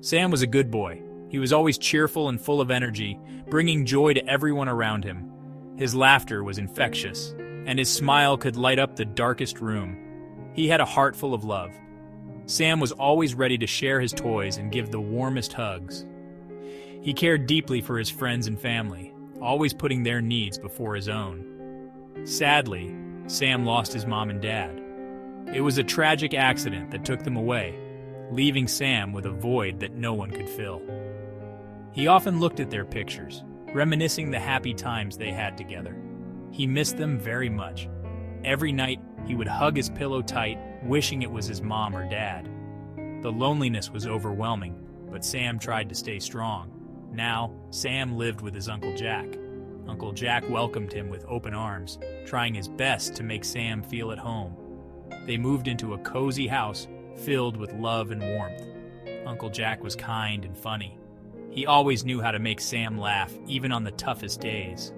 Sam was a good boy. He was always cheerful and full of energy, bringing joy to everyone around him. His laughter was infectious, and his smile could light up the darkest room. He had a heart full of love. Sam was always ready to share his toys and give the warmest hugs. He cared deeply for his friends and family, always putting their needs before his own. Sadly, Sam lost his mom and dad. It was a tragic accident that took them away, leaving Sam with a void that no one could fill. He often looked at their pictures, reminiscing the happy times they had together. He missed them very much. Every night, he would hug his pillow tight, wishing it was his mom or dad. The loneliness was overwhelming, but Sam tried to stay strong. Now, Sam lived with his Uncle Jack. Uncle Jack welcomed him with open arms, trying his best to make Sam feel at home. They moved into a cozy house filled with love and warmth. Uncle Jack was kind and funny. He always knew how to make Sam laugh, even on the toughest days.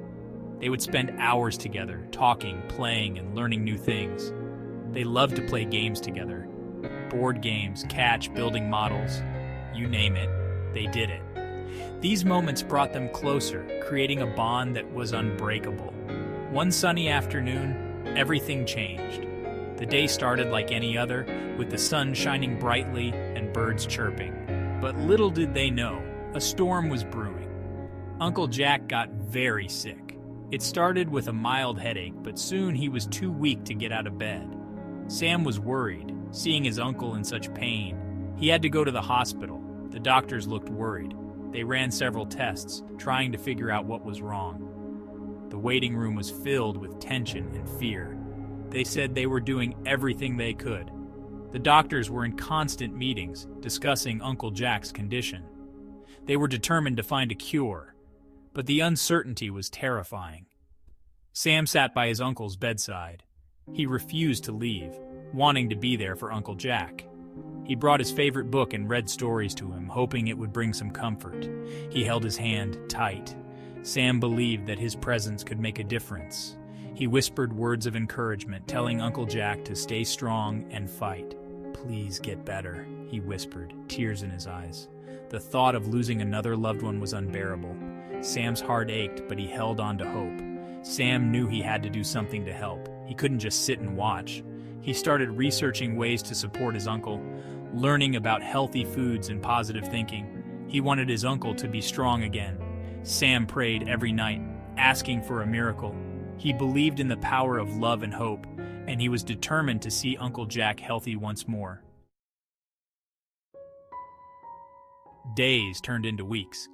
They would spend hours together, talking, playing, and learning new things. They loved to play games together. Board games, catch, building models. You name it, they did it. These moments brought them closer, creating a bond that was unbreakable. One sunny afternoon, everything changed. The day started like any other, with the sun shining brightly and birds chirping. But little did they know, a storm was brewing. Uncle Jack got very sick. It started with a mild headache, but soon he was too weak to get out of bed. Sam was worried, seeing his uncle in such pain. He had to go to the hospital. The doctors looked worried. They ran several tests, trying to figure out what was wrong. The waiting room was filled with tension and fear. They said they were doing everything they could. The doctors were in constant meetings, discussing Uncle Jack's condition. They were determined to find a cure, but the uncertainty was terrifying. Sam sat by his uncle's bedside. He refused to leave, wanting to be there for Uncle Jack. He brought his favorite book and read stories to him, hoping it would bring some comfort. He held his hand tight. Sam believed that his presence could make a difference. He whispered words of encouragement, telling Uncle Jack to stay strong and fight. "Please get better," he whispered, tears in his eyes. The thought of losing another loved one was unbearable. Sam's heart ached, but he held on to hope. Sam knew he had to do something to help. He couldn't just sit and watch. He started researching ways to support his uncle, learning about healthy foods and positive thinking. He wanted his uncle to be strong again. Sam prayed every night, asking for a miracle. He believed in the power of love and hope, and he was determined to see Uncle Jack healthy once more. Days turned into weeks.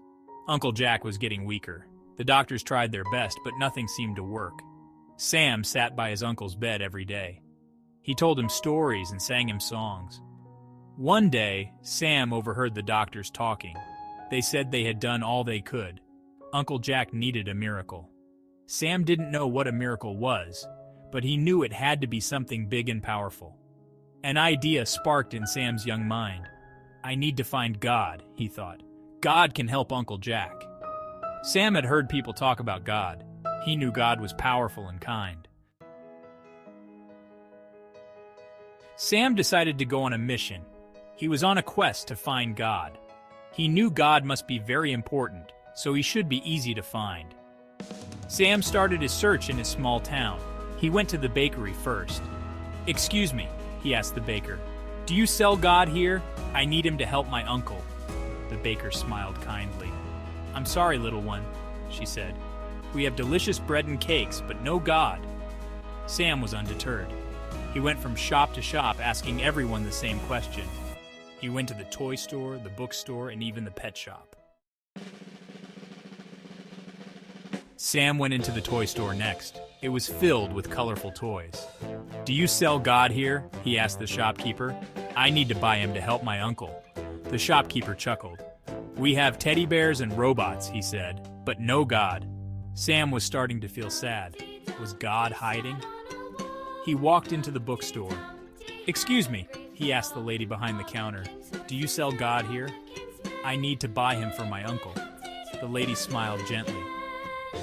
Uncle Jack was getting weaker. The doctors tried their best, but nothing seemed to work. Sam sat by his uncle's bed every day. He told him stories and sang him songs. One day, Sam overheard the doctors talking. They said they had done all they could. Uncle Jack needed a miracle. Sam didn't know what a miracle was, but he knew it had to be something big and powerful. An idea sparked in Sam's young mind. "I need to find God," he thought. "God can help Uncle Jack." Sam had heard people talk about God. He knew God was powerful and kind. Sam decided to go on a mission. He was on a quest to find God. He knew God must be very important, so he should be easy to find. Sam started his search in his small town. He went to the bakery first. "Excuse me," he asked the baker. "Do you sell God here? I need him to help my uncle." The baker smiled kindly. "I'm sorry, little one," she said. "We have delicious bread and cakes, but no God." Sam was undeterred. He went from shop to shop asking everyone the same question. He went to the toy store, the bookstore, and even the pet shop. Sam went into the toy store next. It was filled with colorful toys. "Do you sell God here?" he asked the shopkeeper. "I need to buy him to help my uncle." The shopkeeper chuckled. "We have teddy bears and robots," he said, "but no God." Sam was starting to feel sad. Was God hiding? He walked into the bookstore. "Excuse me," he asked the lady behind the counter. "Do you sell God here? I need to buy him for my uncle." The lady smiled gently.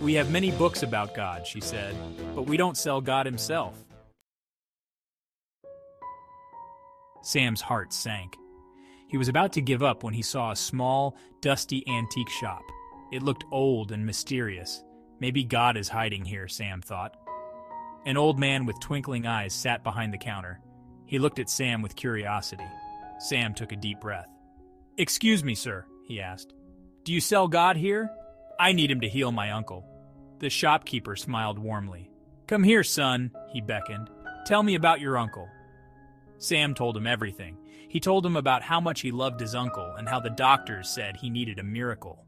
"We have many books about God," she said, "but we don't sell God himself." Sam's heart sank. He was about to give up when he saw a small, dusty antique shop. It looked old and mysterious. Maybe God is hiding here, Sam thought. An old man with twinkling eyes sat behind the counter. He looked at Sam with curiosity. Sam took a deep breath. "Excuse me, sir," he asked. "Do you sell God here? I need him to heal my uncle." The shopkeeper smiled warmly. "Come here, son," he beckoned. "Tell me about your uncle." Sam told him everything. He told him about how much he loved his uncle and how the doctors said he needed a miracle.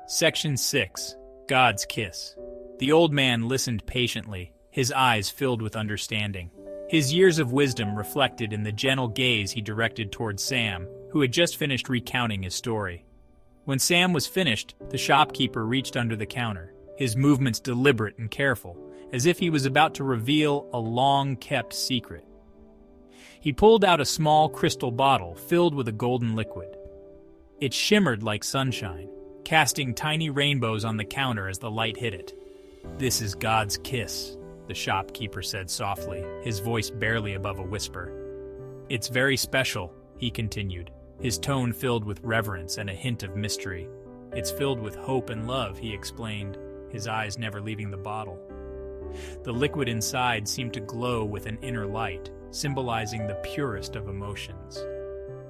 Section 6. God's Kiss. The old man listened patiently, his eyes filled with understanding. His years of wisdom reflected in the gentle gaze he directed towards Sam, who had just finished recounting his story. When Sam was finished, the shopkeeper reached under the counter, his movements deliberate and careful, as if he was about to reveal a long-kept secret. He pulled out a small crystal bottle filled with a golden liquid. It shimmered like sunshine, casting tiny rainbows on the counter as the light hit it. "This is God's kiss," the shopkeeper said softly, his voice barely above a whisper. "It's very special," he continued, his tone filled with reverence and a hint of mystery. "It's filled with hope and love," he explained, his eyes never leaving the bottle. The liquid inside seemed to glow with an inner light, symbolizing the purest of emotions.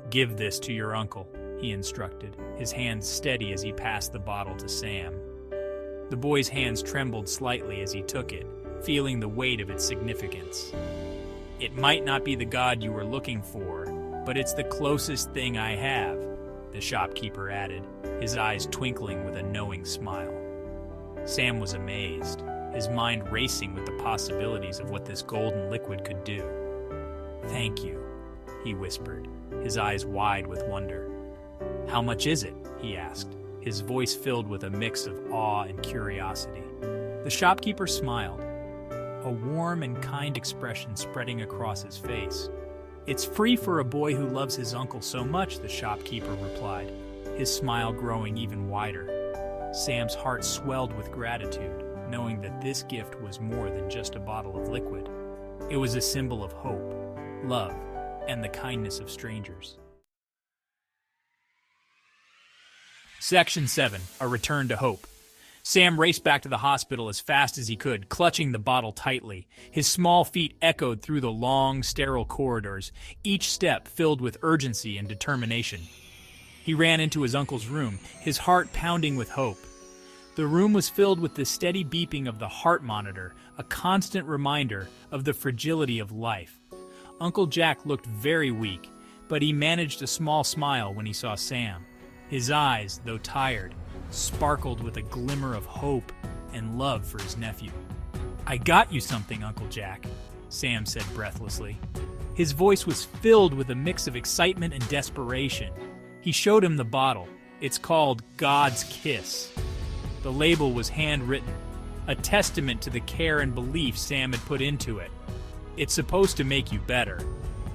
"Give this to your uncle," he instructed, his hands steady as he passed the bottle to Sam. The boy's hands trembled slightly as he took it, feeling the weight of its significance. "It might not be the God you were looking for, but it's the closest thing I have," the shopkeeper added, his eyes twinkling with a knowing smile. Sam was amazed, his mind racing with the possibilities of what this golden liquid could do. "Thank you," he whispered, his eyes wide with wonder. "How much is it?" he asked, his voice filled with a mix of awe and curiosity. The shopkeeper smiled, a warm and kind expression spreading across his face. "It's free for a boy who loves his uncle so much," the shopkeeper replied, his smile growing even wider. Sam's heart swelled with gratitude, knowing that this gift was more than just a bottle of liquid. It was a symbol of hope, love, and the kindness of strangers. Section 7. A Return to Hope. Sam raced back to the hospital as fast as he could, clutching the bottle tightly. His small feet echoed through the long, sterile corridors, each step filled with urgency and determination. He ran into his uncle's room, his heart pounding with hope. The room was filled with the steady beeping of the heart monitor, a constant reminder of the fragility of life. Uncle Jack looked very weak, but he managed a small smile when he saw Sam. His eyes, though tired, sparkled with a glimmer of hope and love for his nephew. "I got you something, Uncle Jack," Sam said breathlessly. His voice was filled with a mix of excitement and desperation. He showed him the bottle. It's called God's Kiss. The label was handwritten, a testament to the care and belief Sam had put into it. "It's supposed to make you better."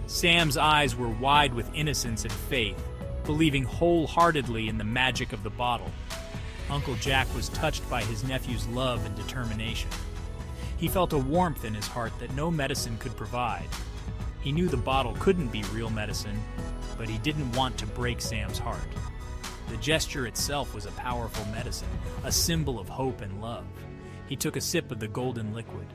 Sam's eyes were wide with innocence and faith, believing wholeheartedly in the magic of the bottle. Uncle Jack was touched by his nephew's love and determination. He felt a warmth in his heart that no medicine could provide. He knew the bottle couldn't be real medicine, but he didn't want to break Sam's heart. The gesture itself was a powerful medicine, a symbol of hope and love. He took a sip of the golden liquid.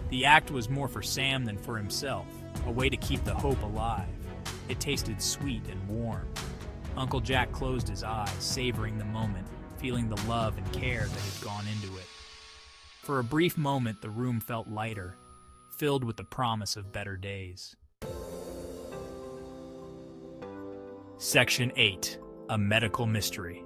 The act was more for Sam than for himself, a way to keep the hope alive. It tasted sweet and warm. Uncle Jack closed his eyes, savoring the moment, feeling the love and care that had gone into it. For a brief moment, the room felt lighter, filled with the promise of better days. Section 8. A Medical Mystery.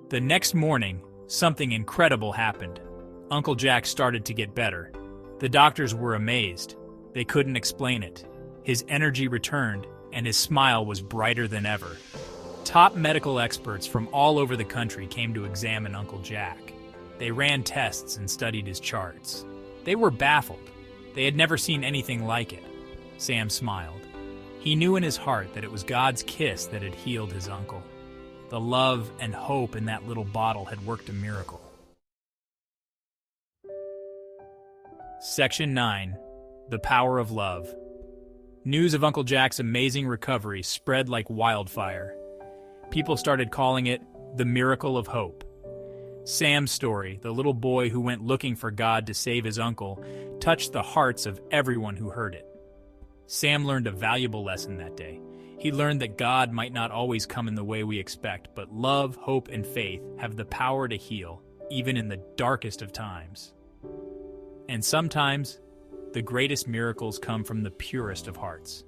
The next morning, something incredible happened. Uncle Jack started to get better. The doctors were amazed. They couldn't explain it. His energy returned, and his smile was brighter than ever. Top medical experts from all over the country came to examine Uncle Jack. They ran tests and studied his charts. They were baffled. They had never seen anything like it. Sam smiled. He knew in his heart that it was God's kiss that had healed his uncle. The love and hope in that little bottle had worked a miracle. Section 9. The Power of Love. News of Uncle Jack's amazing recovery spread like wildfire. People started calling it the miracle of hope. Sam's story, the little boy who went looking for God to save his uncle, touched the hearts of everyone who heard it. Sam learned a valuable lesson that day. He learned that God might not always come in the way we expect, but love, hope, and faith have the power to heal, even in the darkest of times. And sometimes, the greatest miracles come from the purest of hearts.